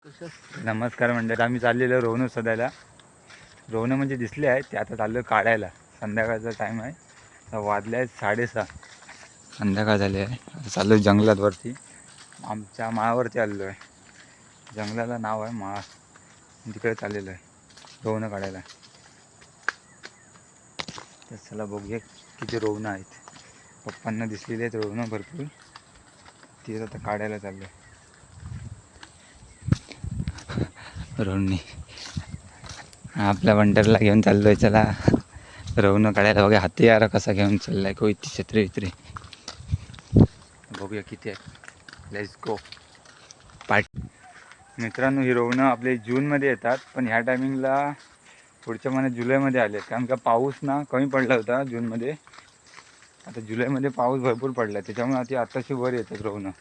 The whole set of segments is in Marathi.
नमस्कार मंडळी, आम्ही चाललेलो रोहणं शोधायला. रोहणं म्हणजे दिसले आहेत ते, आता चाललो काढायला. संध्याकाळचा टाईम आहे, आता वाजले आहेत 6:30. संध्याकाळ झाली आहे. आता चाललो जंगलात वरती, आमच्या माळावरती आलेलो आहे. जंगलाला नाव आहे माळ, तिकडे चाललेलो आहे रोहणं काढायला. तर चला बघूया किती रोहणं आहेत. पप्पांना दिसलेले आहेत रोहणं भरपूर, ते आता काढायला चाललो आहे. रोहणी आपल्या वंडरला घेऊन चाललो आहे. चला रोहणं काढायला. बघा हत्यार कसा घेऊन चालला आहे, कोई छत्री वित्री. बघूया किती आहे. Let's go part. मित्रांनो, ही रोहणं आपले जूनमध्ये येतात, पण ह्या टायमिंगला पुढच्या महिन्यात जुलैमध्ये आले आहेत, कारण का पाऊस ना कमी पडला होता जूनमध्ये. आता जुलैमध्ये पाऊस भरपूर पडला आहे, त्याच्यामुळे आताशी वर येतात रोहणं.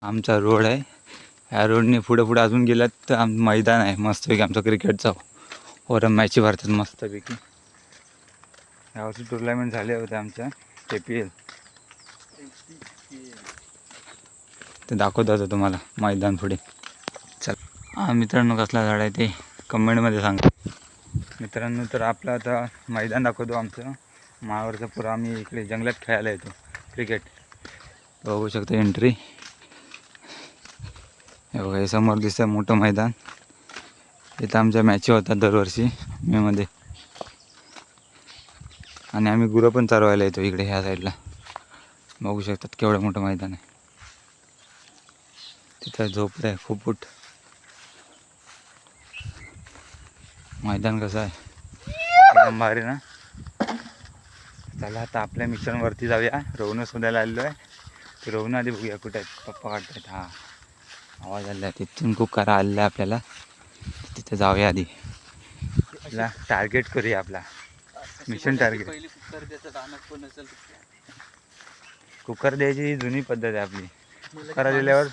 आमचा रोड आहे, ह्या रोडने पुढे अजून गेलात तर मैदान आहे मस्तपैकी आमचं क्रिकेटचा. वर मॅची भरतात मस्तपैकी. यावर्षी टुर्नामेंट झाले होते आमच्या KPL. ते दाखवत होतं तुम्हाला मैदान पुढे. चल मित्रांनो, कसला झाड आहे ते कमेंटमध्ये सांगा मित्रांनो. तर आपलं आता मैदान दाखवतो आमचं माळावरचं. पुरा आम्ही इकडे जंगलात खेळायला येतो क्रिकेट. बघू शकतो एंट्री. हे बघा, हे समोर दिसतं मोठं मैदान. इथं आमच्या मॅची होतात दरवर्षी मेमध्ये. आणि आम्ही गुरं पण चालवायला येतो इकडे ह्या साईडला. बघू शकतात केवढं मोठं मैदान आहे. तिथं झोपलं आहे फुफुट. मैदान कसं आहे, एकदम भारी ना. चला आता आपल्या मिशनवरती जाऊया. रोहणं शोधायला आलेलो आहे. ते रोहणं आधी बघूया कुठे आहेत. पप्पा काढतायत. हा आवाज आला आहे, तिथून कुकारा आलेला आहे आपल्याला. तिथे जाऊया आधी. आपला टार्गेट करूया, आपला मिशन टार्गेट. कुकर द्यायची ही जुनी पद्धत आहे आपली. कुकर दिल्यावर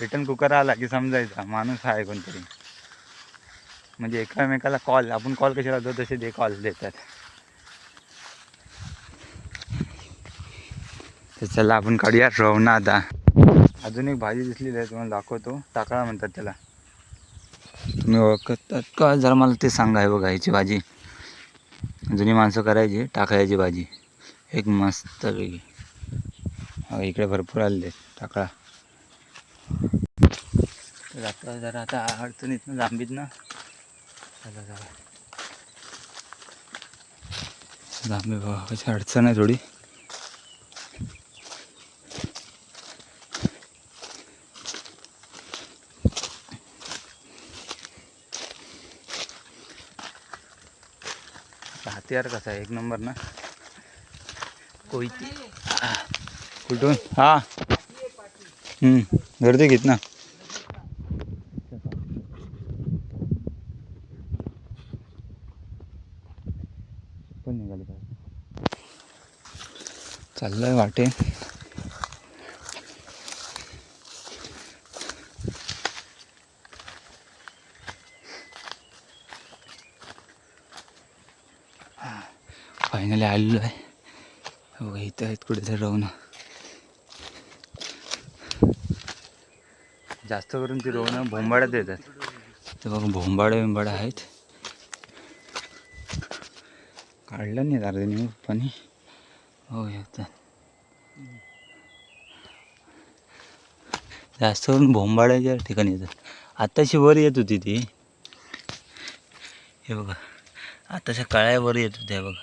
रिटर्न कुकर आला की समजायचा माणूस आहे कोणतरी. म्हणजे एकामेकाला कॉल, आपण कॉल कसे लावतो तसे ते कॉल देतात. तर चला आपण काढूया रोहणं आता. अजून एक भाजी दिसलेली आहे, तुम्हाला दाखवतो. टाकळा म्हणतात त्याला. तुम्ही ओळखतात का जरा मला ते सांगा. आहे बघा ह्याची भाजी जुनी माणसं करायची, टाकळ्याची भाजी. एक मस्त वेगळी. इकडे भरपूर आलेले टाकळा. तर आता जरा आता अडचणीत ना, जांबीत ना. चला जरा जांबी बघा कशी अडचण आहे थोडी. हत्यार कसा आहे, एक नंबर ना. कोयती कुठून? हा गर्दी घेत ना. पण निघाली पाहिजे. चाललंय वाटे. फायनली आलेलो आहे. बघा इथं आहेत कुठेतरी रोहणं. जास्त करून ती रोहणं भोंबाड्यात येतात. तर बघा भोंबाडे आहेत. काढलं नाही अर्ध्याने पाणी. हो येतात. जास्त करून भोंबाड्याच्या ठिकाणी येतात. आत्ताशी वर येत होती ती. हे बघा आताच्या काळ्यावर येत होत्या बघा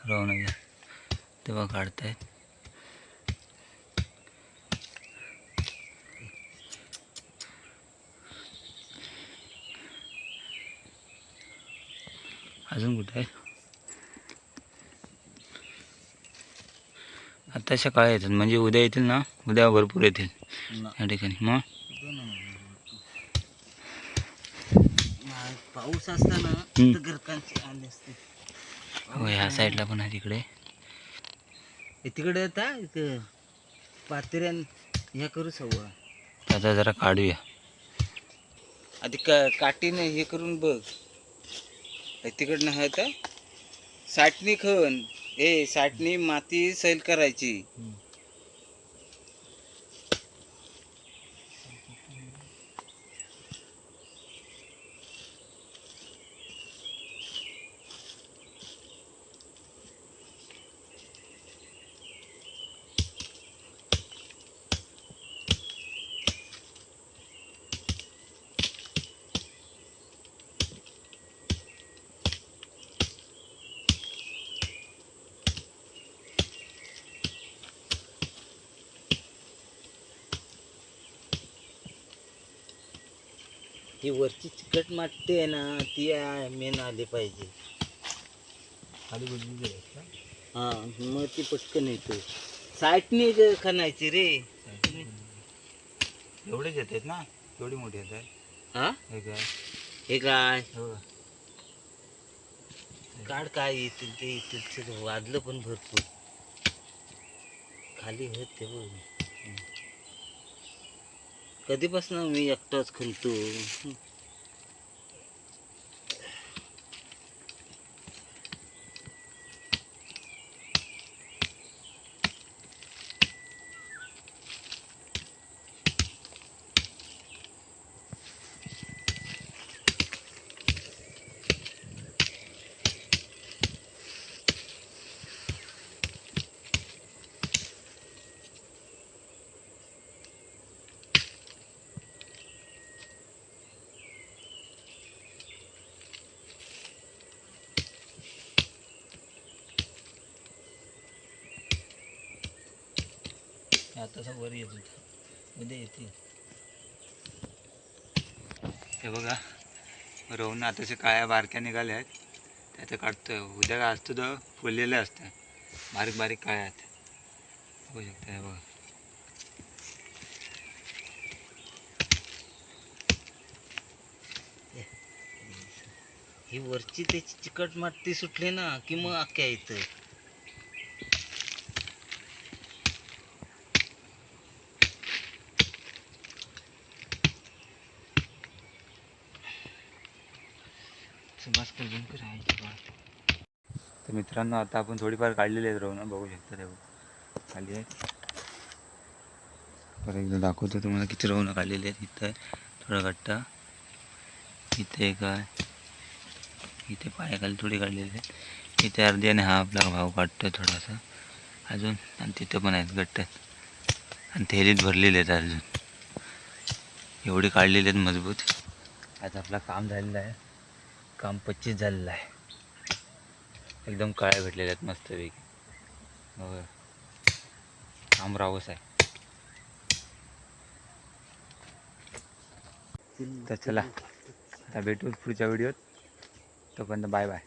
रोहणाच्या. तेव्हा काढतायत. अजून कुठे आहे? आताशा काळ्या येतात, म्हणजे उद्या येतील ना. उद्या भरपूर येतील या ठिकाणी. मग पाऊस असताना घरकांची आले असते. हो ह्या साईडला पण आहे तिकडे. तिकडे येतात पातेऱ्यान हे करू सवय. आता जरा काढूया आधी काठीने हे करून बघ. तिकडनं आहे तर साठणी खण. साठणी माती सैल करायची. ही वरची चिकट माती आहे ना ती मेन आली पाहिजे. खाली गुजली हा मग ती पटकन येतो. साईटने खणायची रे. एवढेच येतात ना, एवढी मोठी येत आहे. हा हे काय हे काय हो. काढ काय येतील ते येतील. वाजलं पण भरपूर खाली होत ते बघ. कधीपासून मी एकटाच खणतो. आता वर येत उद्या येते. हे बघा रोहन आताच्या काळ्या बारक्या निघाल्या आहेत. त्याचं काढतोय. उद्या काय असतं तर फुललेलं असतं, बारीक बारीक काळ्या आहेत. बघू शकता हे बघा. ही वरची त्याची चिकट माती सुटली ना की मग अख्ख्या येतं. तर मित्रांनो आता आपण थोडीफार काढलेली आहेत रोहन, बघू शकता तेव्हा खाली आहेत. परत एकदा दाखवतो तुम्हाला किती रोहन काढलेली आहेत. इथं थोडा गट्टा, इथे काय, इथे पायाखाली थोडी काढलेली आहेत, इथे अर्धी आणि हा आपला भाव काढतोय थोडासा अजून. आणि तिथं पण आहेत गट्ट्यात आणि थैलीत भरलेले आहेत अजून. एवढी काढलेली आहेत मजबूत. आज आपला काम झालेलं आहे, काम 25 झालेलं आहे. एकदम काळ्या भेटलेल्या आहेत मस्तपैकी. हो काम रावस आहे. तर चला आता भेटू पुढच्या व्हिडिओत. तोपर्यंत बाय बाय.